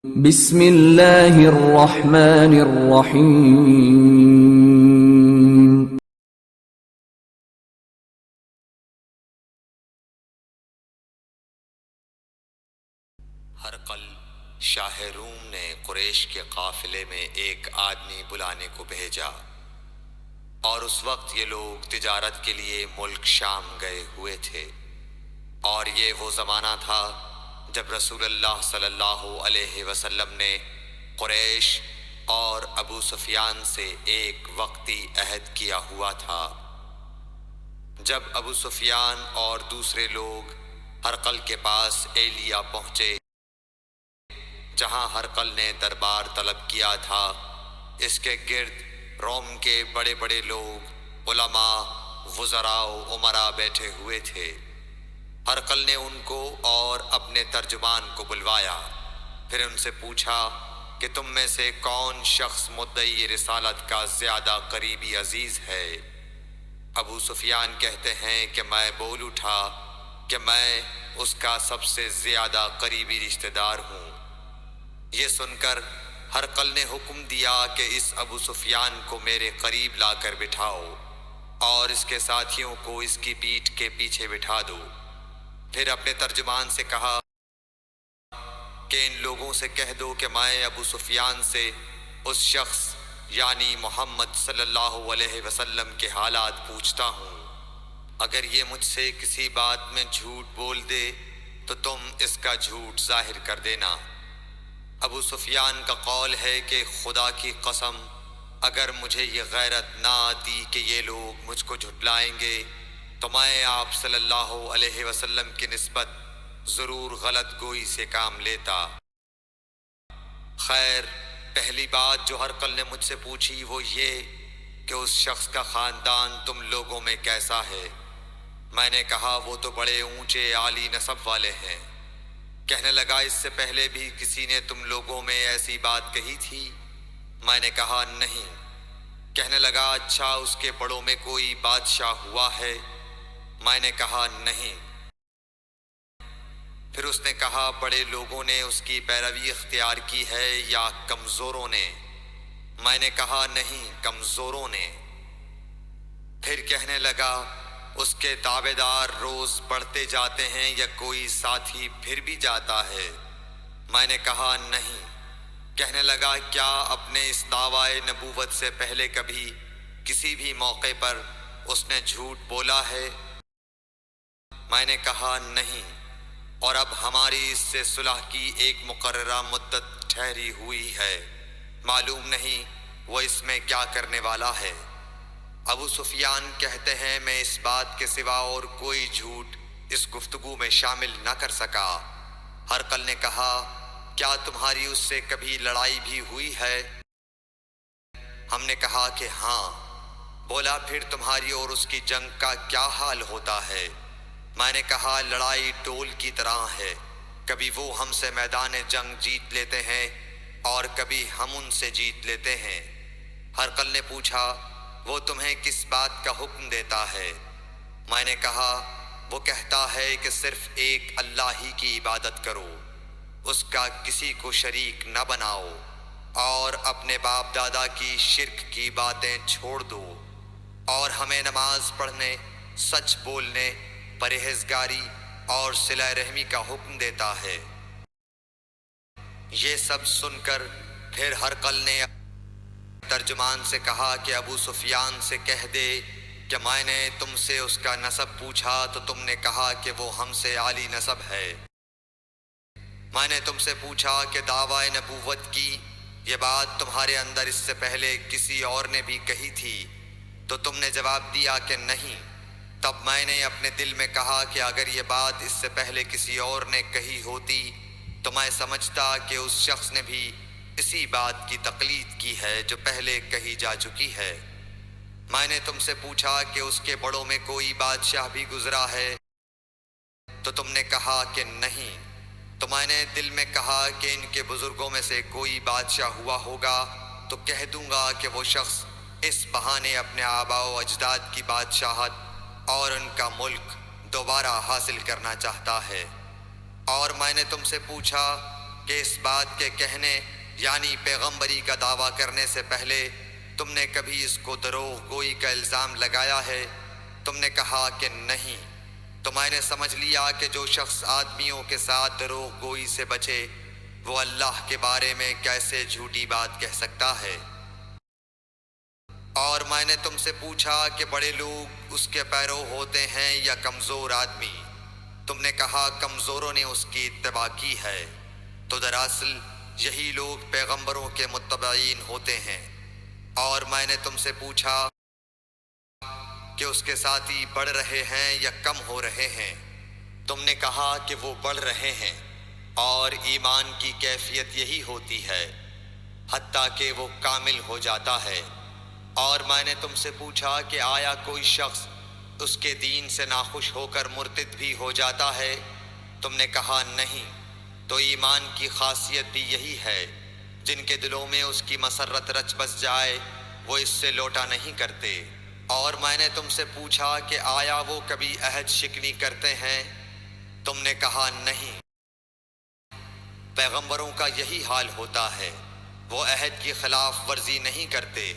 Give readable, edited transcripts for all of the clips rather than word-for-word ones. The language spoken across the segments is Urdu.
بسم اللہ الرحمن الرحیم۔ ہرقل شاہ روم نے قریش کے قافلے میں ایک آدمی بلانے کو بھیجا، اور اس وقت یہ لوگ تجارت کے لیے ملک شام گئے ہوئے تھے، اور یہ وہ زمانہ تھا جب رسول اللہ صلی اللہ علیہ وسلم نے قریش اور ابو سفیان سے ایک وقتی عہد کیا ہوا تھا۔ جب ابو سفیان اور دوسرے لوگ ہرقل کے پاس ایلیا پہنچے، جہاں ہرقل نے دربار طلب کیا تھا، اس کے گرد روم کے بڑے بڑے لوگ، علماء، وزراء و امراء بیٹھے ہوئے تھے۔ ہرقل نے ان کو اور اپنے ترجمان کو بلوایا، پھر ان سے پوچھا کہ تم میں سے کون شخص مدعی رسالت کا زیادہ قریبی عزیز ہے؟ ابو سفیان کہتے ہیں کہ میں بول اٹھا کہ میں اس کا سب سے زیادہ قریبی رشتہ دار ہوں۔ یہ سن کر ہرقل نے حکم دیا کہ اس ابو سفیان کو میرے قریب لا کر بٹھاؤ، اور اس کے ساتھیوں کو اس کی پیٹھ کے پیچھے بٹھا دو۔ پھر اپنے ترجمان سے کہا کہ ان لوگوں سے کہہ دو کہ میں ابو سفیان سے اس شخص یعنی محمد صلی اللہ علیہ وسلم کے حالات پوچھتا ہوں۔ اگر یہ مجھ سے کسی بات میں جھوٹ بول دے تو تم اس کا جھوٹ ظاہر کر دینا۔ ابو سفیان کا قول ہے کہ خدا کی قسم، اگر مجھے یہ غیرت نہ آتی کہ یہ لوگ مجھ کو جھٹلائیں گے تو میں آپ صلی اللہ علیہ وسلم کی نسبت ضرور غلط گوئی سے کام لیتا۔ خیر، پہلی بات جو ہرقل نے مجھ سے پوچھی وہ یہ کہ اس شخص کا خاندان تم لوگوں میں کیسا ہے؟ میں نے کہا وہ تو بڑے اونچے عالی نسب والے ہیں۔ کہنے لگا اس سے پہلے بھی کسی نے تم لوگوں میں ایسی بات کہی تھی؟ میں نے کہا نہیں۔ کہنے لگا اچھا اس کے بڑوں میں کوئی بادشاہ ہوا ہے؟ میں نے کہا نہیں۔ پھر اس نے کہا بڑے لوگوں نے اس کی پیروی اختیار کی ہے یا کمزوروں نے؟ میں نے کہا نہیں، کمزوروں نے۔ پھر کہنے لگا اس کے تابعدار روز بڑھتے جاتے ہیں یا کوئی ساتھی پھر بھی جاتا ہے؟ میں نے کہا نہیں۔ کہنے لگا کیا اپنے اس دعوی نبوت سے پہلے کبھی کسی بھی موقع پر اس نے جھوٹ بولا ہے؟ میں نے کہا نہیں، اور اب ہماری اس سے صلح کی ایک مقررہ مدت ٹھہری ہوئی ہے، معلوم نہیں وہ اس میں کیا کرنے والا ہے۔ ابو سفیان کہتے ہیں میں اس بات کے سوا اور کوئی جھوٹ اس گفتگو میں شامل نہ کر سکا۔ ہرقل نے کہا کیا تمہاری اس سے کبھی لڑائی بھی ہوئی ہے؟ ہم نے کہا کہ ہاں۔ بولا پھر تمہاری اور اس کی جنگ کا کیا حال ہوتا ہے؟ میں نے کہا لڑائی ڈول کی طرح ہے، کبھی وہ ہم سے میدان جنگ جیت لیتے ہیں اور کبھی ہم ان سے جیت لیتے ہیں۔ ہرقل نے پوچھا وہ تمہیں کس بات کا حکم دیتا ہے؟ میں نے کہا وہ کہتا ہے کہ صرف ایک اللہ ہی کی عبادت کرو، اس کا کسی کو شریک نہ بناؤ، اور اپنے باپ دادا کی شرک کی باتیں چھوڑ دو، اور ہمیں نماز پڑھنے، سچ بولنے، پرہیزگاری اور صلہ رحمی کا حکم دیتا ہے۔ یہ سب سن کر پھر ہرقل نے ترجمان سے کہا کہ ابو سفیان سے کہہ دے کہ میں نے تم سے اس کا نسب پوچھا تو تم نے کہا کہ وہ ہم سے عالی نسب ہے۔ میں نے تم سے پوچھا کہ دعوی نبوت کی یہ بات تمہارے اندر اس سے پہلے کسی اور نے بھی کہی تھی؟ تو تم نے جواب دیا کہ نہیں۔ تب میں نے اپنے دل میں کہا کہ اگر یہ بات اس سے پہلے کسی اور نے کہی ہوتی تو میں سمجھتا کہ اس شخص نے بھی اسی بات کی تقلید کی ہے جو پہلے کہی جا چکی ہے۔ میں نے تم سے پوچھا کہ اس کے بڑوں میں کوئی بادشاہ بھی گزرا ہے؟ تو تم نے کہا کہ نہیں۔ تو میں نے دل میں کہا کہ ان کے بزرگوں میں سے کوئی بادشاہ ہوا ہوگا تو کہہ دوں گا کہ وہ شخص اس بہانے اپنے آباء و اجداد کی بادشاہت اور ان کا ملک دوبارہ حاصل کرنا چاہتا ہے۔ اور میں نے تم سے پوچھا کہ اس بات کے کہنے یعنی پیغمبری کا دعویٰ کرنے سے پہلے تم نے کبھی اس کو دروغ گوئی کا الزام لگایا ہے؟ تم نے کہا کہ نہیں۔ تو میں نے سمجھ لیا کہ جو شخص آدمیوں کے ساتھ دروغ گوئی سے بچے وہ اللہ کے بارے میں کیسے جھوٹی بات کہہ سکتا ہے۔ اور میں نے تم سے پوچھا کہ بڑے لوگ اس کے پیرو ہوتے ہیں یا کمزور آدمی؟ تم نے کہا کمزوروں نے اس کی اتباع کی ہے۔ تو دراصل یہی لوگ پیغمبروں کے متبعین ہوتے ہیں۔ اور میں نے تم سے پوچھا کہ اس کے ساتھی بڑھ رہے ہیں یا کم ہو رہے ہیں؟ تم نے کہا کہ وہ بڑھ رہے ہیں، اور ایمان کی کیفیت یہی ہوتی ہے حتیٰ کہ وہ کامل ہو جاتا ہے۔ اور میں نے تم سے پوچھا کہ آیا کوئی شخص اس کے دین سے ناخوش ہو کر مرتد بھی ہو جاتا ہے؟ تم نے کہا نہیں۔ تو ایمان کی خاصیت بھی یہی ہے، جن کے دلوں میں اس کی مسرت رچ بس جائے وہ اس سے لوٹا نہیں کرتے۔ اور میں نے تم سے پوچھا کہ آیا وہ کبھی عہد شکنی کرتے ہیں؟ تم نے کہا نہیں۔ پیغمبروں کا یہی حال ہوتا ہے، وہ عہد کی خلاف ورزی نہیں کرتے۔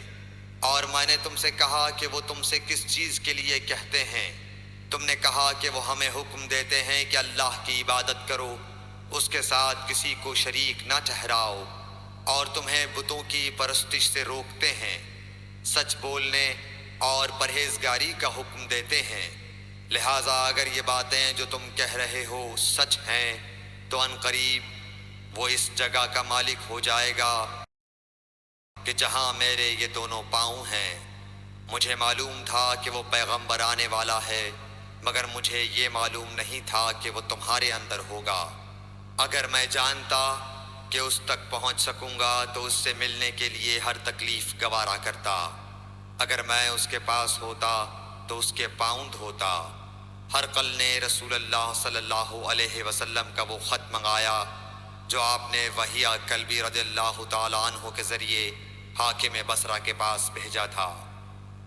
اور میں نے تم سے کہا کہ وہ تم سے کس چیز کے لیے کہتے ہیں؟ تم نے کہا کہ وہ ہمیں حکم دیتے ہیں کہ اللہ کی عبادت کرو، اس کے ساتھ کسی کو شریک نہ ٹھہراؤ، اور تمہیں بتوں کی پرستش سے روکتے ہیں، سچ بولنے اور پرہیزگاری کا حکم دیتے ہیں۔ لہٰذا اگر یہ باتیں جو تم کہہ رہے ہو سچ ہیں تو ان قریب وہ اس جگہ کا مالک ہو جائے گا کہ جہاں میرے یہ دونوں پاؤں ہیں۔ مجھے معلوم تھا کہ وہ پیغمبر آنے والا ہے، مگر مجھے یہ معلوم نہیں تھا کہ وہ تمہارے اندر ہوگا۔ اگر میں جانتا کہ اس تک پہنچ سکوں گا تو اس سے ملنے کے لیے ہر تکلیف گوارا کرتا۔ اگر میں اس کے پاس ہوتا تو اس کے پاؤں دھوتا۔ ہرقل نے رسول اللہ صلی اللہ علیہ وسلم کا وہ خط منگایا جو آپ نے وحیہ کلبی رضی اللہ تعالیٰ عنہ کے ذریعے حاکم بصرہ کے پاس بھیجا تھا،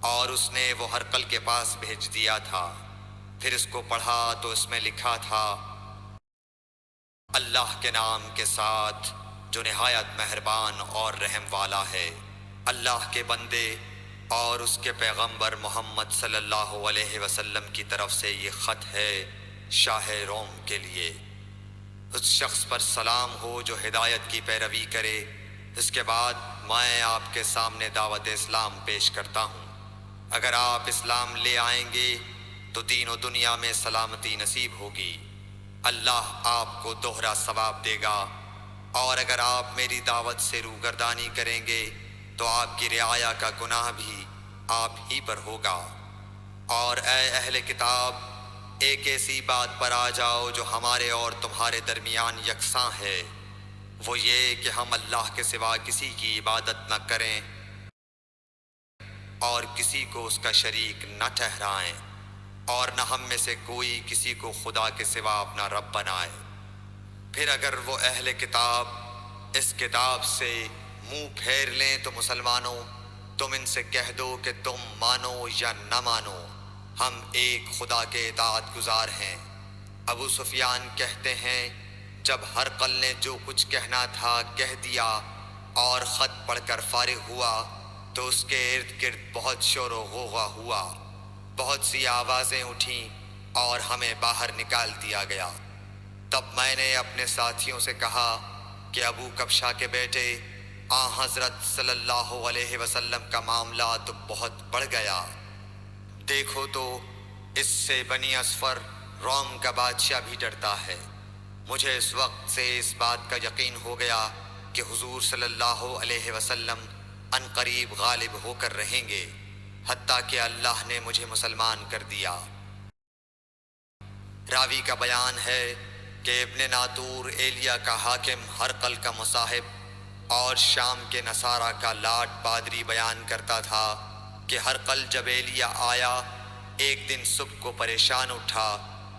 اور اس نے وہ ہرقل کے پاس بھیج دیا تھا۔ پھر اس کو پڑھا تو اس میں لکھا تھا، اللہ کے نام کے ساتھ جو نہایت مہربان اور رحم والا ہے۔ اللہ کے بندے اور اس کے پیغمبر محمد صلی اللہ علیہ وسلم کی طرف سے یہ خط ہے شاہ روم کے لیے۔ اس شخص پر سلام ہو جو ہدایت کی پیروی کرے۔ اس کے بعد میں آپ کے سامنے دعوت اسلام پیش کرتا ہوں۔ اگر آپ اسلام لے آئیں گے تو دین و دنیا میں سلامتی نصیب ہوگی، اللہ آپ کو دوہرا ثواب دے گا، اور اگر آپ میری دعوت سے روگردانی کریں گے تو آپ کی رعایا کا گناہ بھی آپ ہی پر ہوگا۔ اور اے اہل کتاب، ایک ایسی بات پر آ جاؤ جو ہمارے اور تمہارے درمیان یکساں ہے، وہ یہ کہ ہم اللہ کے سوا کسی کی عبادت نہ کریں اور کسی کو اس کا شریک نہ ٹھہرائیں، اور نہ ہم میں سے کوئی کسی کو خدا کے سوا اپنا رب بنائے۔ پھر اگر وہ اہل کتاب اس کتاب سے منہ پھیر لیں تو مسلمانوں، تم ان سے کہہ دو کہ تم مانو یا نہ مانو، ہم ایک خدا کے اطاعت گزار ہیں۔ ابو سفیان کہتے ہیں، جب ہرقل نے جو کچھ کہنا تھا کہہ دیا اور خط پڑھ کر فارغ ہوا تو اس کے ارد گرد بہت شور و غوغا ہوا، بہت سی آوازیں اٹھیں اور ہمیں باہر نکال دیا گیا۔ تب میں نے اپنے ساتھیوں سے کہا کہ ابو کبشہ کے بیٹے حضرت صلی اللہ علیہ وسلم کا معاملہ تو بہت بڑھ گیا۔ دیکھو تو اس سے بنی اصفر روم کا بادشاہ بھی ڈرتا ہے۔ مجھے اس وقت سے اس بات کا یقین ہو گیا کہ حضور صلی اللہ علیہ وسلم ان قریب غالب ہو کر رہیں گے، حتیٰ کہ اللہ نے مجھے مسلمان کر دیا۔ راوی کا بیان ہے کہ ابن ناطور ایلیا کا حاکم ہرقل کا مصاحب اور شام کے نصارہ کا لاٹ پادری بیان کرتا تھا کہ ہرقل جب ایلیا آیا ایک دن صبح کو پریشان اٹھا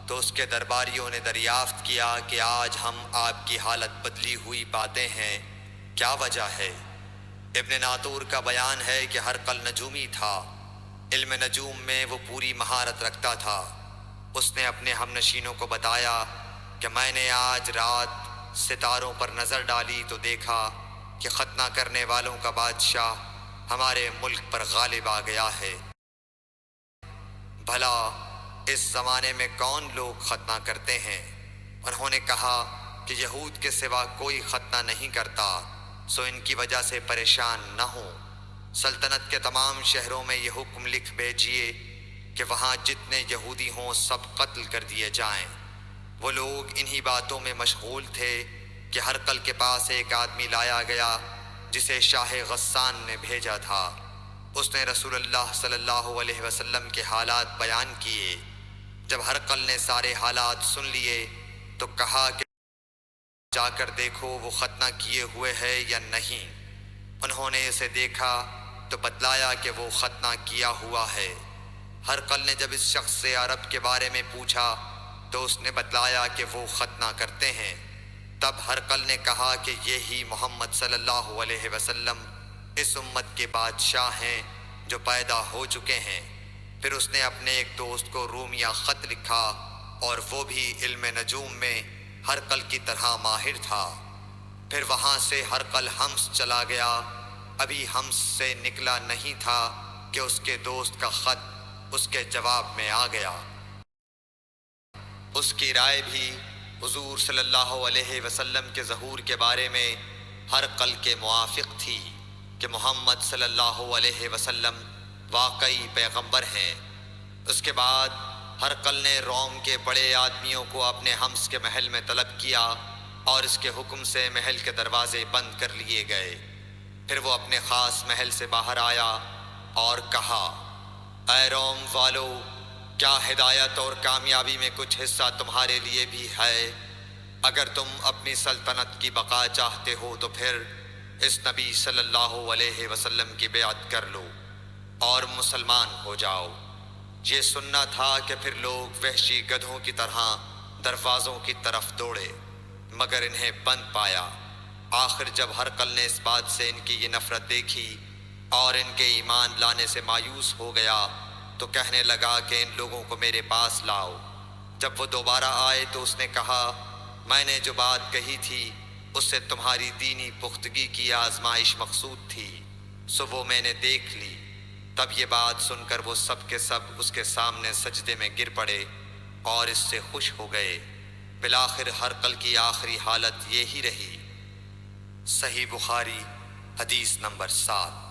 تو اس کے درباریوں نے دریافت کیا کہ آج ہم آپ کی حالت بدلی ہوئی پاتے ہیں، کیا وجہ ہے؟ ابن ناطور کا بیان ہے کہ ہرقل نجومی تھا، علم نجوم میں وہ پوری مہارت رکھتا تھا۔ اس نے اپنے ہم نشینوں کو بتایا کہ میں نے آج رات ستاروں پر نظر ڈالی تو دیکھا کہ ختنہ کرنے والوں کا بادشاہ ہمارے ملک پر غالب آ گیا ہے۔ بھلا اس زمانے میں کون لوگ ختنہ کرتے ہیں؟ انہوں نے کہا کہ یہود کے سوا کوئی ختنہ نہیں کرتا، سو ان کی وجہ سے پریشان نہ ہوں۔ سلطنت کے تمام شہروں میں یہ حکم لکھ بھیجیے کہ وہاں جتنے یہودی ہوں سب قتل کر دیے جائیں۔ وہ لوگ انہی باتوں میں مشغول تھے کہ ہرقل کے پاس ایک آدمی لایا گیا جسے شاہ غسان نے بھیجا تھا۔ اس نے رسول اللہ صلی اللہ علیہ وسلم کے حالات بیان کیے۔ جب ہرقل نے سارے حالات سن لیے تو کہا کہ جا کر دیکھو وہ ختنہ کیے ہوئے ہے یا نہیں۔ انہوں نے اسے دیکھا تو بتلایا کہ وہ ختنہ کیا ہوا ہے۔ ہرقل نے جب اس شخص سے عرب کے بارے میں پوچھا تو اس نے بتلایا کہ وہ ختنہ کرتے ہیں۔ تب ہرقل نے کہا کہ یہی محمد صلی اللہ علیہ وسلم اس امت کے بادشاہ ہیں جو پیدا ہو چکے ہیں۔ پھر اس نے اپنے ایک دوست کو رومیہ خط لکھا، اور وہ بھی علم نجوم میں ہرقل کی طرح ماہر تھا۔ پھر وہاں سے ہرقل حمص چلا گیا۔ ابھی حمص سے نکلا نہیں تھا کہ اس کے دوست کا خط اس کے جواب میں آ گیا۔ اس کی رائے بھی حضور صلی اللہ علیہ وسلم کے ظہور کے بارے میں ہرقل کے موافق تھی کہ محمد صلی اللہ علیہ وسلم واقعی پیغمبر ہیں۔ اس کے بعد ہرقل نے روم کے بڑے آدمیوں کو اپنے حمص کے محل میں طلب کیا، اور اس کے حکم سے محل کے دروازے بند کر لیے گئے۔ پھر وہ اپنے خاص محل سے باہر آیا اور کہا، اے روم والو، کیا ہدایت اور کامیابی میں کچھ حصہ تمہارے لیے بھی ہے؟ اگر تم اپنی سلطنت کی بقا چاہتے ہو تو پھر اس نبی صلی اللہ علیہ وسلم کی بیعت کر لو اور مسلمان ہو جاؤ۔ یہ سننا تھا کہ پھر لوگ وحشی گدھوں کی طرح دروازوں کی طرف دوڑے، مگر انہیں بند پایا۔ آخر جب ہرقل نے اس بات سے ان کی یہ نفرت دیکھی اور ان کے ایمان لانے سے مایوس ہو گیا تو کہنے لگا کہ ان لوگوں کو میرے پاس لاؤ۔ جب وہ دوبارہ آئے تو اس نے کہا، میں نے جو بات کہی تھی اس سے تمہاری دینی پختگی کی آزمائش مقصود تھی، سو وہ میں نے دیکھ لی۔ تب یہ بات سن کر وہ سب کے سب اس کے سامنے سجدے میں گر پڑے اور اس سے خوش ہو گئے۔ بالآخر ہرقل کی آخری حالت یہی رہی۔ صحیح بخاری حدیث نمبر 7۔